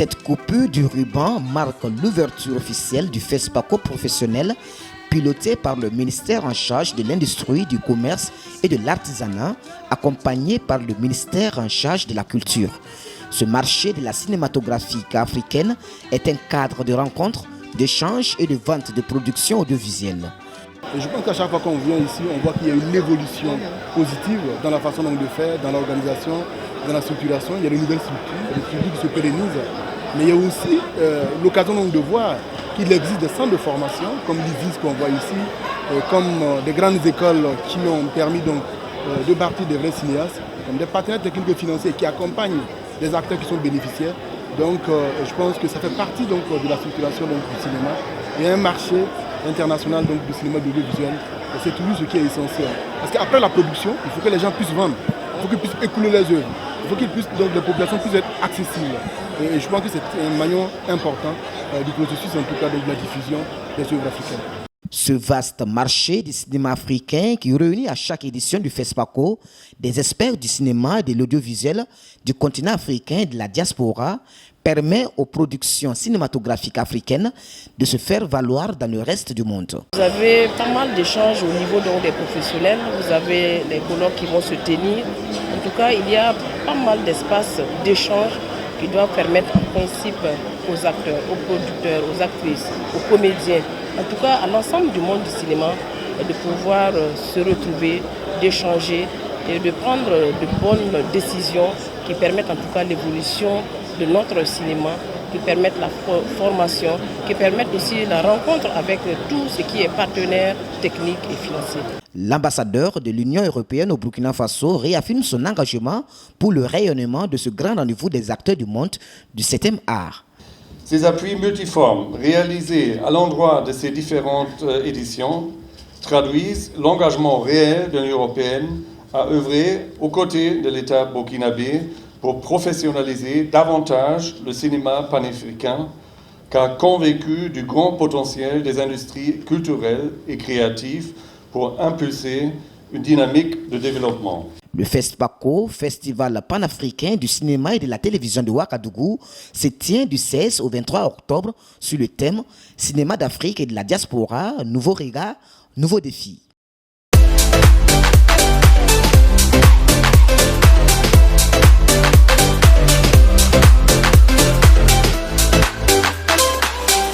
Cette coupure du ruban marque l'ouverture officielle du FESPACO professionnel piloté par le ministère en charge de l'industrie, du commerce et de l'artisanat, accompagné par le ministère en charge de la culture. Ce marché de la cinématographie africaine est un cadre de rencontres, d'échanges et de vente de productions audiovisuelles. Et je pense qu'à chaque fois qu'on vient ici, on voit qu'il y a une évolution positive dans la façon de faire, dans l'organisation, dans la structuration. Il y a de nouvelles structures, des structures qui se pérennisent. Mais il y a aussi l'occasion de voir qu'il existe des centres de formation, comme l'ISIS qu'on voit ici, comme des grandes écoles qui ont permis de bâtir des vrais cinéastes, comme des partenaires techniques et financiers qui accompagnent des acteurs qui sont bénéficiaires. Donc je pense que ça fait partie de la structuration du cinéma. Il y a un marché international du cinéma de l'audiovisuel. Et c'est toujours ce qui est essentiel. Parce qu'après la production, il faut que les gens puissent vendre, il faut qu'ils puissent écouler les œuvres, il faut que les populations puissent être accessibles. Et je pense que c'est un maillon important du processus, en tout cas, de la diffusion des œuvres africaines. Ce vaste marché du cinéma africain qui réunit à chaque édition du FESPACO des experts du cinéma et de l'audiovisuel du continent africain et de la diaspora permet aux productions cinématographiques africaines de se faire valoir dans le reste du monde. Vous avez pas mal d'échanges au niveau des professionnels, vous avez les colloques qui vont se tenir. En tout cas, il y a pas mal d'espaces d'échange qui doivent permettre en principe aux acteurs, aux producteurs, aux actrices, aux comédiens, en tout cas à l'ensemble du monde du cinéma, de pouvoir se retrouver, d'échanger et de prendre de bonnes décisions qui permettent en tout cas l'évolution de notre cinéma, qui permettent la formation, qui permettent aussi la rencontre avec tout ce qui est partenaire technique et financier. L'ambassadeur de l'Union européenne au Burkina Faso réaffirme son engagement pour le rayonnement de ce grand rendez-vous des acteurs du monde du 7e art. Ces appuis multiformes réalisés à l'endroit de ces différentes éditions traduisent l'engagement réel de l'Union européenne à œuvrer aux côtés de l'État burkinabé pour professionnaliser davantage le cinéma panafricain, car convaincu du grand potentiel des industries culturelles et créatives pour impulser une dynamique de développement. Le FESPACO, Festival panafricain du cinéma et de la télévision de Ouagadougou, se tient du 16 au 23 octobre sur le thème Cinéma d'Afrique et de la diaspora, nouveau regard, nouveaux défis.